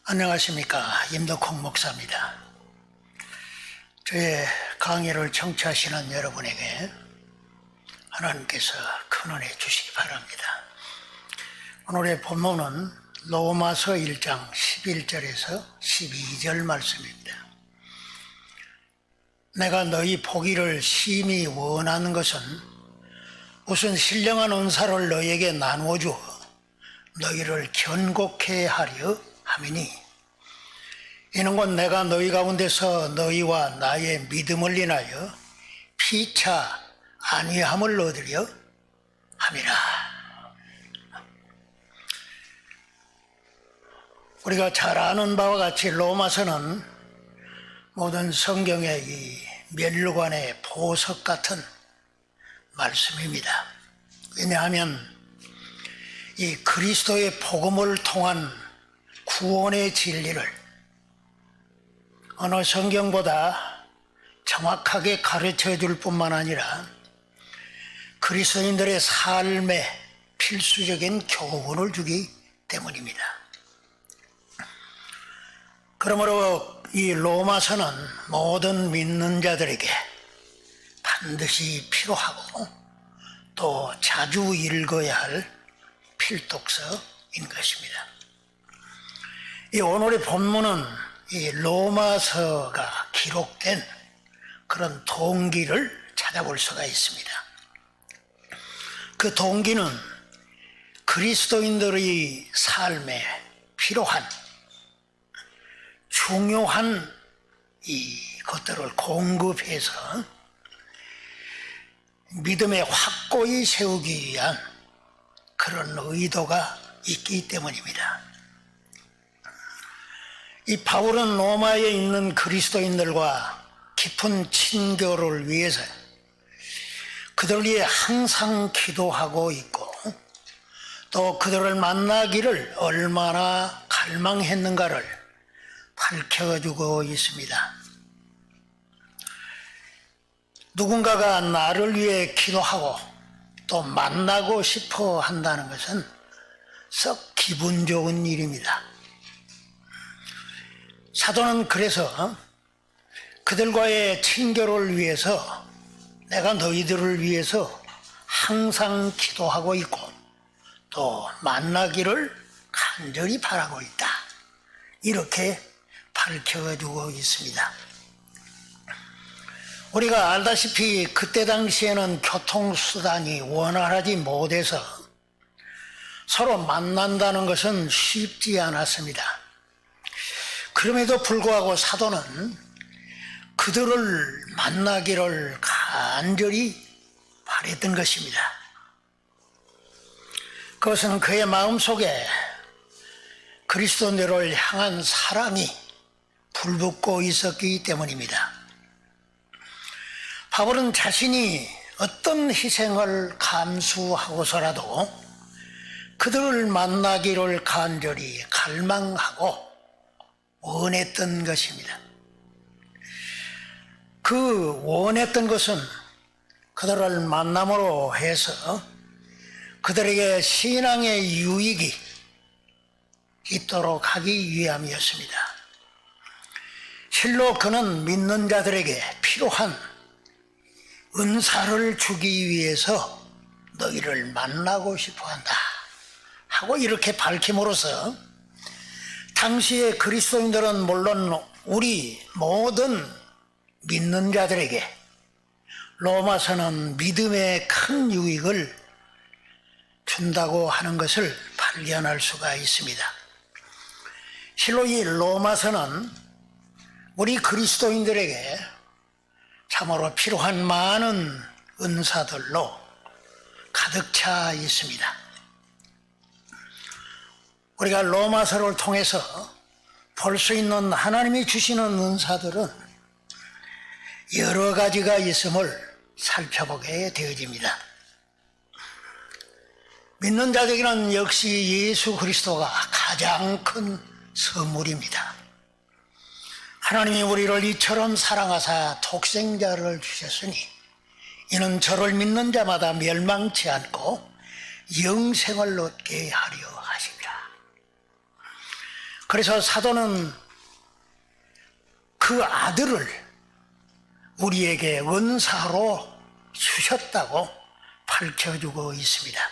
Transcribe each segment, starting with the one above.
안녕하십니까. 임덕홍 목사입니다. 저의 강의를 청취하시는 여러분에게 하나님께서 큰 은혜 주시기 바랍니다. 오늘의 본문은 로마서 1장 11절에서 12절 말씀입니다. 내가 너희 보기를 심히 원하는 것은 무슨 신령한 은사를 너희에게 나누어 주어 너희를 견고케 하려 함이니 이는 곧 내가 너희 가운데서 너희와 나의 믿음을 인하여 피차 안위함을 얻으려 함이라. 우리가 잘 아는 바와 같이 로마서는 모든 성경의 이 멸관의 보석 같은 말씀입니다. 왜냐하면 이 그리스도의 복음을 통한 구원의 진리를 어느 성경보다 정확하게 가르쳐 줄 뿐만 아니라 그리스도인들의 삶에 필수적인 교훈을 주기 때문입니다. 그러므로 이 로마서는 모든 믿는 자들에게 반드시 필요하고 또 자주 읽어야 할 필독서인 것입니다. 이 오늘의 본문은 이 로마서가 기록된 그런 동기를 찾아볼 수가 있습니다. 그 동기는 그리스도인들의 삶에 필요한 중요한 이 것들을 공급해서 믿음에 확고히 세우기 위한 그런 의도가 있기 때문입니다. 이 바울은 로마에 있는 그리스도인들과 깊은 친교를 위해서 그들을 위해 항상 기도하고 있고 또 그들을 만나기를 얼마나 갈망했는가를 밝혀주고 있습니다. 누군가가 나를 위해 기도하고 또 만나고 싶어 한다는 것은 썩 기분 좋은 일입니다. 사도는 그래서 그들과의 친교를 위해서 내가 너희들을 위해서 항상 기도하고 있고 또 만나기를 간절히 바라고 있다. 이렇게 밝혀주고 있습니다. 우리가 알다시피 그때 당시에는 교통수단이 원활하지 못해서 서로 만난다는 것은 쉽지 않았습니다. 그럼에도 불구하고 사도는 그들을 만나기를 간절히 바랬던 것입니다. 그것은 그의 마음속에 그리스도인들을 향한 사랑이 불붙고 있었기 때문입니다. 바울은 자신이 어떤 희생을 감수하고서라도 그들을 만나기를 간절히 갈망하고 원했던 것입니다. 그 원했던 것은 그들을 만남으로 해서 그들에게 신앙의 유익이 있도록 하기 위함이었습니다. 실로 그는 믿는 자들에게 필요한 은사를 주기 위해서 너희를 만나고 싶어 한다 하고 이렇게 밝힘으로써 당시의 그리스도인들은 물론 우리 모든 믿는 자들에게 로마서는 믿음의 큰 유익을 준다고 하는 것을 발견할 수가 있습니다. 실로 이 로마서는 우리 그리스도인들에게 참으로 필요한 많은 은사들로 가득 차 있습니다. 우리가 로마서를 통해서 볼 수 있는 하나님이 주시는 은사들은 여러 가지가 있음을 살펴보게 되어집니다. 믿는 자들에게는 역시 예수 그리스도가 가장 큰 선물입니다. 하나님이 우리를 이처럼 사랑하사 독생자를 주셨으니 이는 저를 믿는 자마다 멸망치 않고 영생을 얻게 하려 하십니다. 그래서 사도는 그 아들을 우리에게 은사로 주셨다고 밝혀주고 있습니다.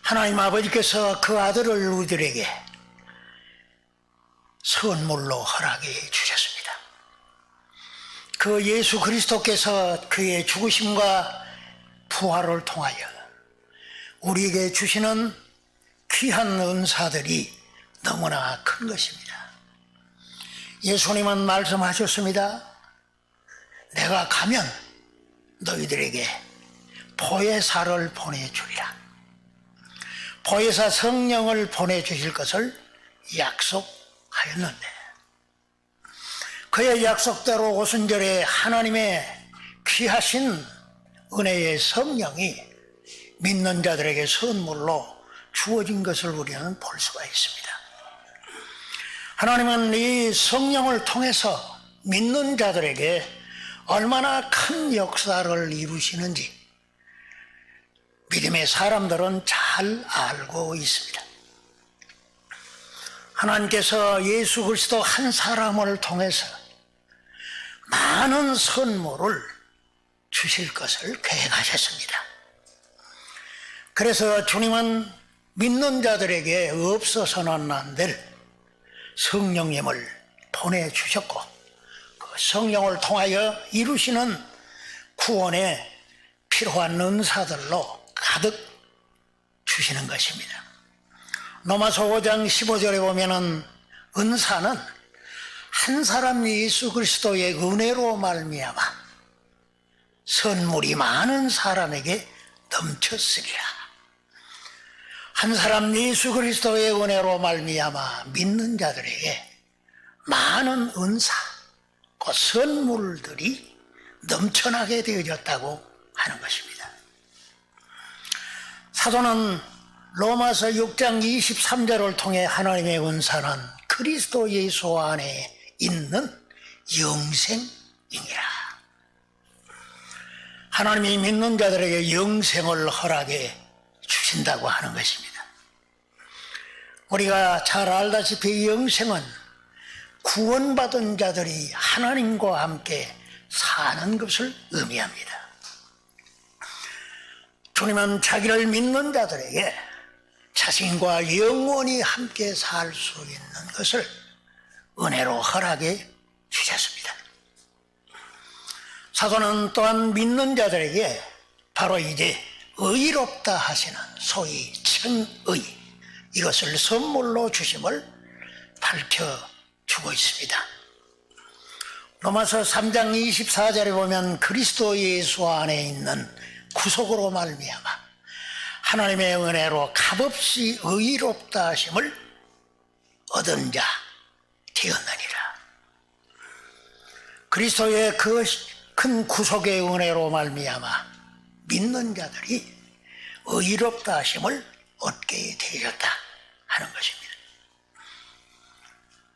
하나님 아버지께서 그 아들을 우리들에게 선물로 허락해 주셨습니다. 그 예수 그리스도께서 그의 죽으심과 부활을 통하여 우리에게 주시는 귀한 은사들이 너무나 큰 것입니다. 예수님은 말씀하셨습니다. 내가 가면 너희들에게 보혜사를 보내주리라. 보혜사 성령을 보내주실 것을 약속하였는데 그의 약속대로 오순절에 하나님의 귀하신 은혜의 성령이 믿는 자들에게 선물로 주어진 것을 우리는 볼 수가 있습니다. 하나님은 이 성령을 통해서 믿는 자들에게 얼마나 큰 역사를 이루시는지 믿음의 사람들은 잘 알고 있습니다. 하나님께서 예수 그리스도 한 사람을 통해서 많은 선물을 주실 것을 계획하셨습니다. 그래서 주님은 믿는 자들에게 없어서는 안 될 성령님을 보내주셨고 그 성령을 통하여 이루시는 구원에 필요한 은사들로 가득 주시는 것입니다. 로마서 5장 15절에 보면은 은사는 한 사람 예수 그리스도의 은혜로 말미암아 선물이 많은 사람에게 넘쳤으리라. 한 사람 예수 그리스도의 은혜로 말미암아 믿는 자들에게 많은 은사, 그 선물들이 넘쳐나게 되어졌다고 하는 것입니다. 사도는 로마서 6장 23절을 통해 하나님의 은사는 그리스도 예수 안에 있는 영생이니라. 하나님이 믿는 자들에게 영생을 허락해 주신다고 하는 것입니다. 우리가 잘 알다시피 영생은 구원받은 자들이 하나님과 함께 사는 것을 의미합니다. 주님은 자기를 믿는 자들에게 자신과 영원히 함께 살 수 있는 것을 은혜로 허락해 주셨습니다. 사도는 또한 믿는 자들에게 바로 이제 의롭다 하시는 소위称의, 이것을 선물로 주심을 밝혀주고 있습니다. 로마서 3장 24절에 보면 그리스도 예수 안에 있는 구속으로 말미암아 하나님의 은혜로 값없이 의롭다 하심을 얻은 자 되었느니라. 그리스도의 그 큰 구속의 은혜로 말미암아 믿는 자들이 의롭다 하심을 얻게 되었다 하는 것입니다.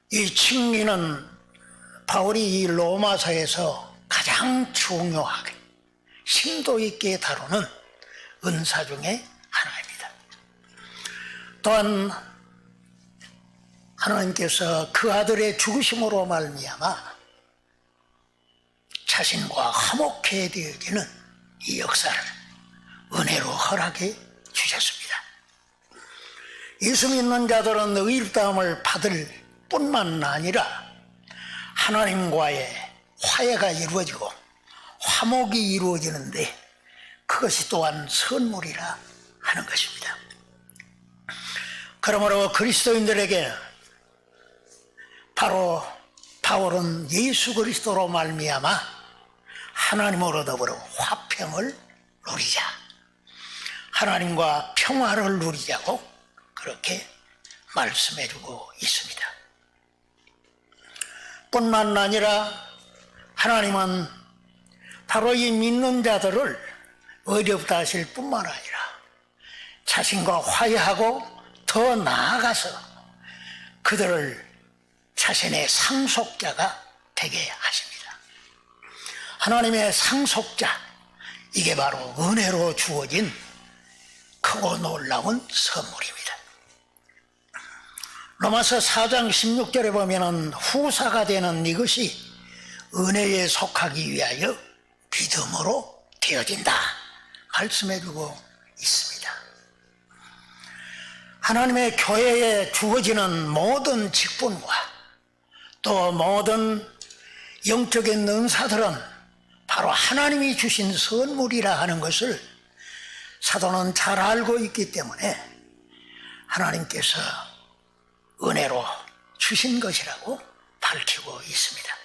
이 칭의는 바울이 이 로마서에서 가장 중요하게 심도 있게 다루는 은사 중에 하나입니다. 또한 하나님께서 그 아들의 죽으심으로 말미암아 자신과 화목해 되어지는 이 역사를 은혜로 허락해 주셨습니다. 예수 믿는 자들은 의롭다함을 받을 뿐만 아니라 하나님과의 화해가 이루어지고 화목이 이루어지는데 그것이 또한 선물이라 하는 것입니다. 그러므로 그리스도인들에게 바로 바울은 예수 그리스도로 말미암아 하나님으로 더불어 화평을 누리자, 하나님과 평화를 누리자고 그렇게 말씀해주고 있습니다. 뿐만 아니라 하나님은 바로 이 믿는 자들을 의롭다 하실 뿐만 아니라 자신과 화해하고 더 나아가서 그들을 자신의 상속자가 되게 하십니다. 하나님의 상속자, 이게 바로 은혜로 주어진 크고 놀라운 선물입니다. 로마서 4장 16절에 보면은 후사가 되는 이것이 은혜에 속하기 위하여 믿음으로 되어진다 말씀해주고 있습니다. 하나님의 교회에 주어지는 모든 직분과 또 모든 영적인 은사들은 바로 하나님이 주신 선물이라 하는 것을 사도는 잘 알고 있기 때문에 하나님께서 은혜로 주신 것이라고 밝히고 있습니다.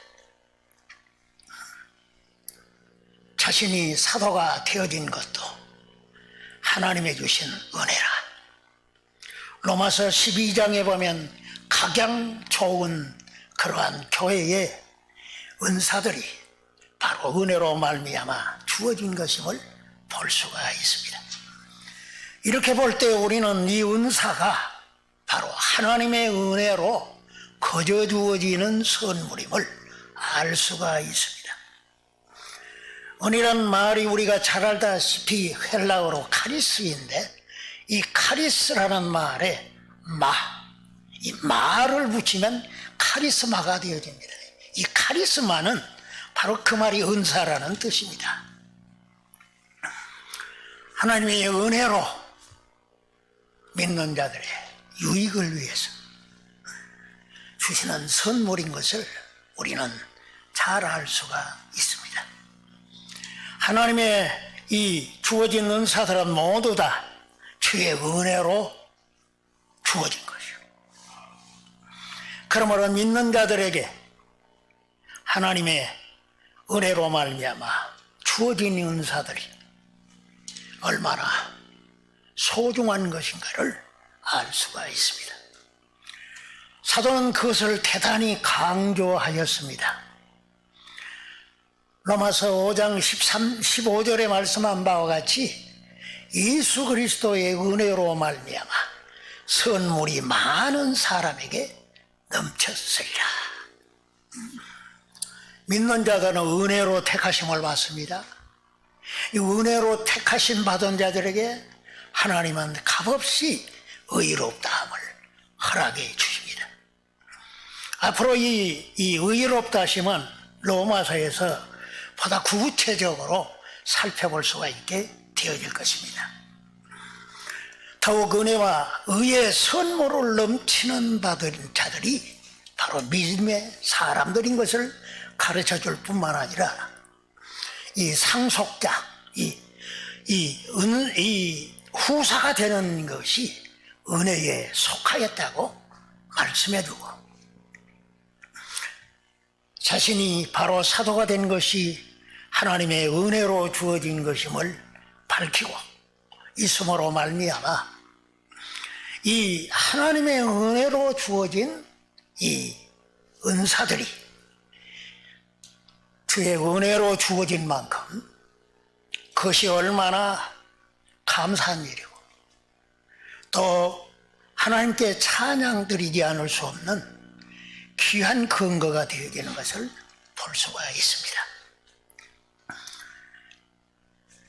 자신이 사도가 되어진 것도 하나님의 주신 은혜라. 로마서 12장에 보면 각양 좋은 그러한 교회의 은사들이 바로 은혜로 말미암아 주어진 것임을 볼 수가 있습니다. 이렇게 볼 때 우리는 이 은사가 바로 하나님의 은혜로 거저 주어지는 선물임을 알 수가 있습니다. 은이란 말이 우리가 잘 알다시피 헬라어로 카리스인데 이 카리스라는 말에 이 마를 붙이면 카리스마가 되어집니다. 이 카리스마는 바로 그 말이 은사라는 뜻입니다. 하나님의 은혜로 믿는 자들의 유익을 위해서 주시는 선물인 것을 우리는 잘 알 수가 있습니다. 하나님의 이 주어진 은사들은 모두 다 주의 은혜로 주어진 것이요. 그러므로 믿는 자들에게 하나님의 은혜로 말미암아 주어진 은사들이 얼마나 소중한 것인가를 알 수가 있습니다. 사도는 그것을 대단히 강조하였습니다. 로마서 5장 15절에 말씀한 바와 같이 예수 그리스도의 은혜로 말미암아 선물이 많은 사람에게 넘쳤으리라. 믿는 자들은 은혜로 택하심을 받습니다. 이 은혜로 택하심 받은 자들에게 하나님은 값없이 의롭다함을 허락해 주십니다. 앞으로 이 의롭다 하심은 로마서에서 보다 구체적으로 살펴볼 수가 있게 되어질 것입니다. 더욱 은혜와 의의 선물을 넘치는 받은 자들이 바로 믿음의 사람들인 것을 가르쳐 줄 뿐만 아니라 이 상속자, 이 후사가 되는 것이 은혜에 속하였다고 말씀해 주고 자신이 바로 사도가 된 것이 하나님의 은혜로 주어진 것임을 밝히고 있음으로 말미암아 이 하나님의 은혜로 주어진 이 은사들이 주의 은혜로 주어진 만큼 그것이 얼마나 감사한 일이고 또 하나님께 찬양 드리지 않을 수 없는 귀한 근거가 되어지는 것을 볼 수가 있습니다.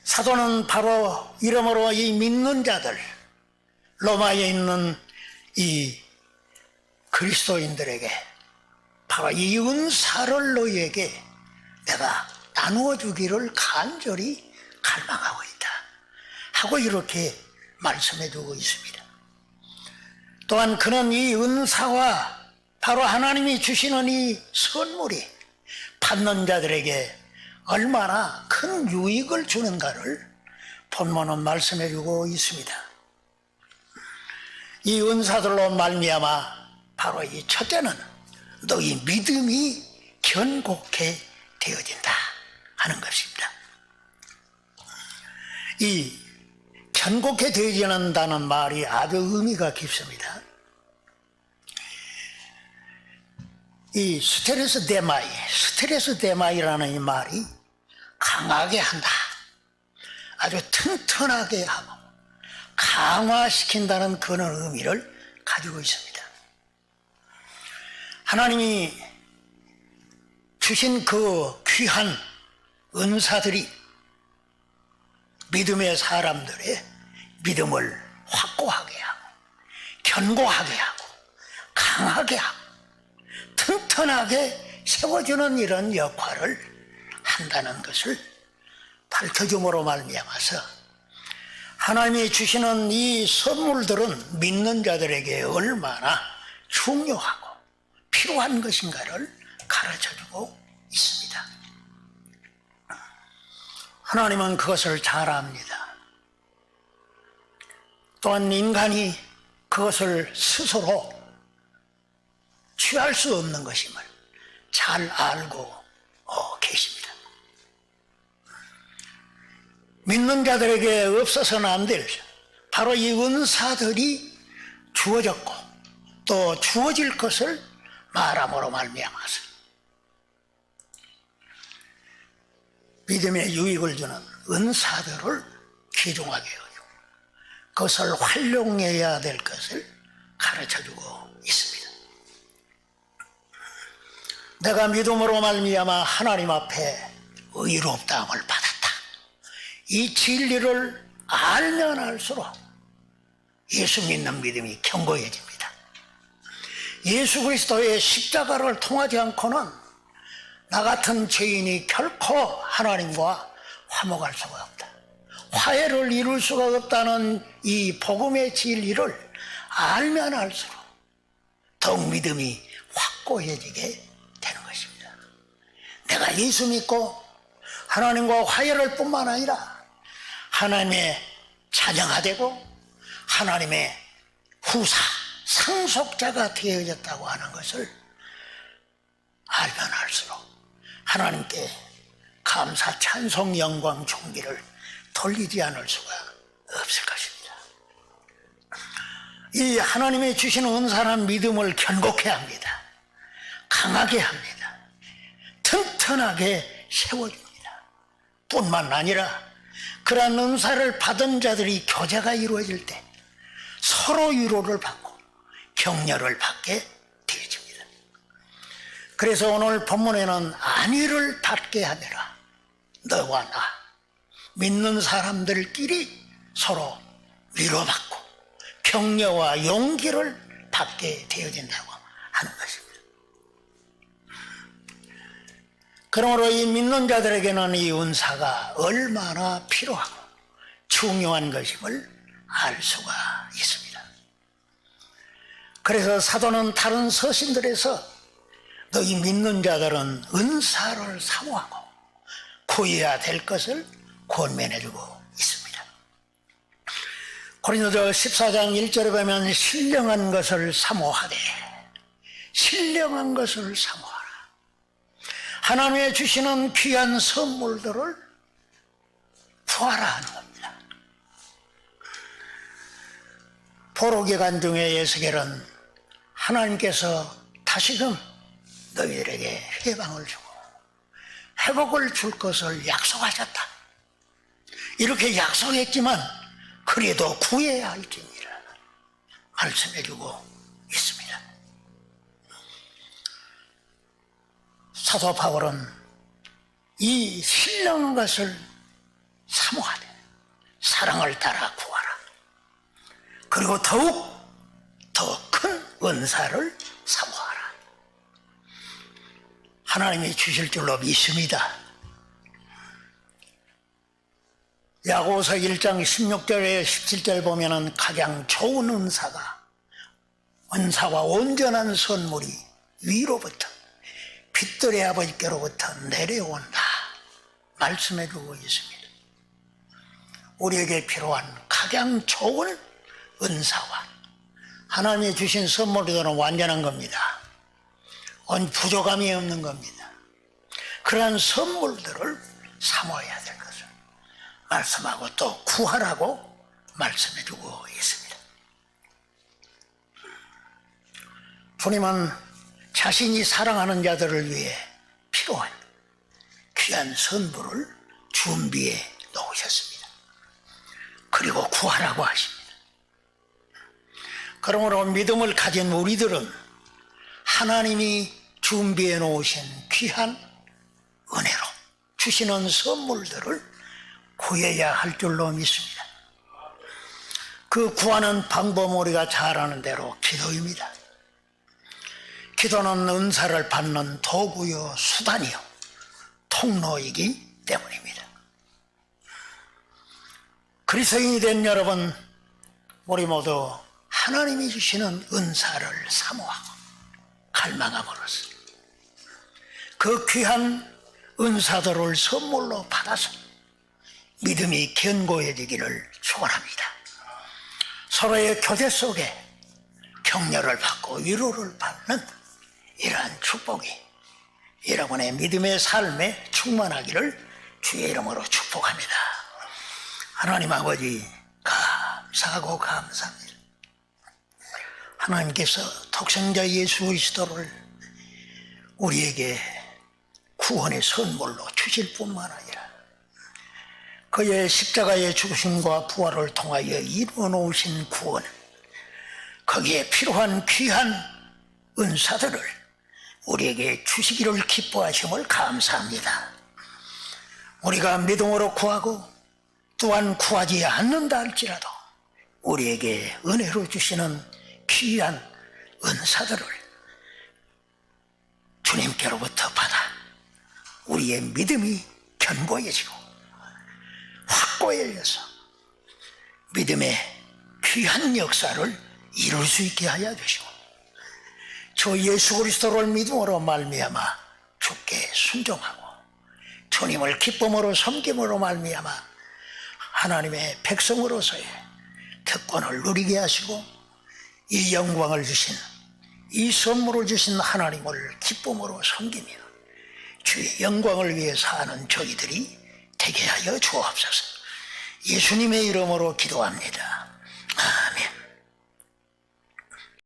사도는 바로 이러므로 이 믿는 자들, 로마에 있는 이 그리스도인들에게 바로 이 은사를 너희에게 내가 나누어 주기를 간절히 갈망하고 있다 하고 이렇게 말씀해 주고 있습니다. 또한 그는 이 은사와 바로 하나님이 주시는 이 선물이 받는 자들에게 얼마나 큰 유익을 주는가를 본문은 말씀해 주고 있습니다. 이 은사들로 말미암아 바로 이 첫째는 너희 믿음이 견고케 되어진다 하는 것입니다. 이 견고케 되어진다는 말이 아주 의미가 깊습니다. 이 스테레스 데마이라는 이 말이 강하게 한다, 아주 튼튼하게 하고 강화시킨다는 그런 의미를 가지고 있습니다. 하나님이 주신 그 귀한 은사들이 믿음의 사람들의 믿음을 확고하게 하고 견고하게 하고 강하게 하고 튼튼하게 세워주는 이런 역할을 한다는 것을 밝혀줌으로 말미암아서 하나님이 주시는 이 선물들은 믿는 자들에게 얼마나 중요하고 필요한 것인가를 가르쳐주고 있습니다. 하나님은 그것을 잘 압니다. 또한 인간이 그것을 스스로 취할 수 없는 것임을 잘 알고 계십니다. 믿는 자들에게 없어서는 안 될 바로 이 은사들이 주어졌고 또 주어질 것을 말함으로 말미암아서 믿음의 유익을 주는 은사들을 귀중하게 여기고 그것을 활용해야 될 것을 가르쳐주고 있습니다. 내가 믿음으로 말미암아 하나님 앞에 의롭다함을 받았다. 이 진리를 알면 알수록 예수 믿는 믿음이 견고해집니다. 예수 그리스도의 십자가를 통하지 않고는 나 같은 죄인이 결코 하나님과 화목할 수가 없다. 화해를 이룰 수가 없다는 이 복음의 진리를 알면 알수록 더욱 믿음이 확고해지게 되는 것입니다. 내가 예수 믿고 하나님과 화해를 뿐만 아니라 하나님의 자녀가 되고 하나님의 후사, 상속자가 되어졌다고 하는 것을 알면 알수록 하나님께 감사, 찬송, 영광, 존귀를 돌리지 않을 수가 없을 것입니다. 이 하나님의 주시는 은사는 믿음을 견고케 합니다. 강하게 합니다. 튼튼하게 세워줍니다. 뿐만 아니라 그러한 은사를 받은 자들이 교제가 이루어질 때 서로 위로를 받고 격려를 받게 되어집니다. 그래서 오늘 본문에는 안위를 받게 하느라 너와 나 믿는 사람들끼리 서로 위로받고 격려와 용기를 받게 되어진다고 하는 것입니다. 그러므로 이 믿는 자들에게는 이 은사가 얼마나 필요하고 중요한 것임을 알 수가 있습니다. 그래서 사도는 다른 서신들에서 너희 믿는 자들은 은사를 사모하고 구해야 될 것을 권면해주고 있습니다. 고린도서 14장 1절에 보면 신령한 것을 사모하되 신령한 것을 사모하라. 하나님의 주시는 귀한 선물들을 구하라 하는 겁니다. 포로기간 중에 에스겔은 하나님께서 다시금 너희들에게 해방을 주고 회복을 줄 것을 약속하셨다. 이렇게 약속했지만 그래도 구해야 할지니라 말씀해주고 있습니다. 사도 바울은 이 신령한 것을 사모하되 사랑을 따라 구하라. 그리고 더욱 더 큰 은사를 사모하라. 하나님이 주실 줄로 믿습니다. 야고보서 1장 16절에 17절 보면은 가장 좋은 은사와 온전한 선물이 위로부터 빛들의 아버지께로부터 내려온다 말씀해주고 있습니다. 우리에게 필요한 가장 좋은 은사와 하나님이 주신 선물들은 완전한 겁니다. 부족함이 없는 겁니다. 그러한 선물들을 사모해야 될 것을 말씀하고 또 구하라고 말씀해주고 있습니다. 주님은 자신이 사랑하는 자들을 위해 필요한 귀한 선물을 준비해 놓으셨습니다. 그리고 구하라고 하십니다. 그러므로 믿음을 가진 우리들은 하나님이 준비해 놓으신 귀한 은혜로 주시는 선물들을 구해야 할 줄로 믿습니다. 그 구하는 방법 우리가 잘 아는 대로 기도입니다. 기도는 은사를 받는 도구요 수단이요 통로이기 때문입니다. 그리스도인이 된 여러분, 우리 모두 하나님이 주시는 은사를 사모하고 갈망함으로써 그 귀한 은사들을 선물로 받아서 믿음이 견고해지기를 축원합니다. 서로의 교제 속에 격려를 받고 위로를 받는 이러한 축복이 여러분의 믿음의 삶에 충만하기를 주의 이름으로 축복합니다. 하나님 아버지, 감사하고 감사합니다. 하나님께서 독생자 예수 그리스도를 우리에게 구원의 선물로 주실 뿐만 아니라 그의 십자가의 죽으심과 부활을 통하여 이루어 놓으신 구원, 거기에 필요한 귀한 은사들을 우리에게 주시기를 기뻐하심을 감사합니다. 우리가 믿음으로 구하고 또한 구하지 않는다 할지라도 우리에게 은혜로 주시는 귀한 은사들을 주님께로부터 받아 우리의 믿음이 견고해지고 확고해져서 믿음의 귀한 역사를 이룰 수 있게 하여 주시고 주 예수 그리스도를 믿음으로 말미암아 주께 순종하고 주님을 기쁨으로 섬김으로 말미암아 하나님의 백성으로서의 특권을 누리게 하시고 이 영광을 주신, 이 선물을 주신 하나님을 기쁨으로 섬기며 주의 영광을 위해 사는 저희들이 되게 하여 주옵소서. 예수님의 이름으로 기도합니다.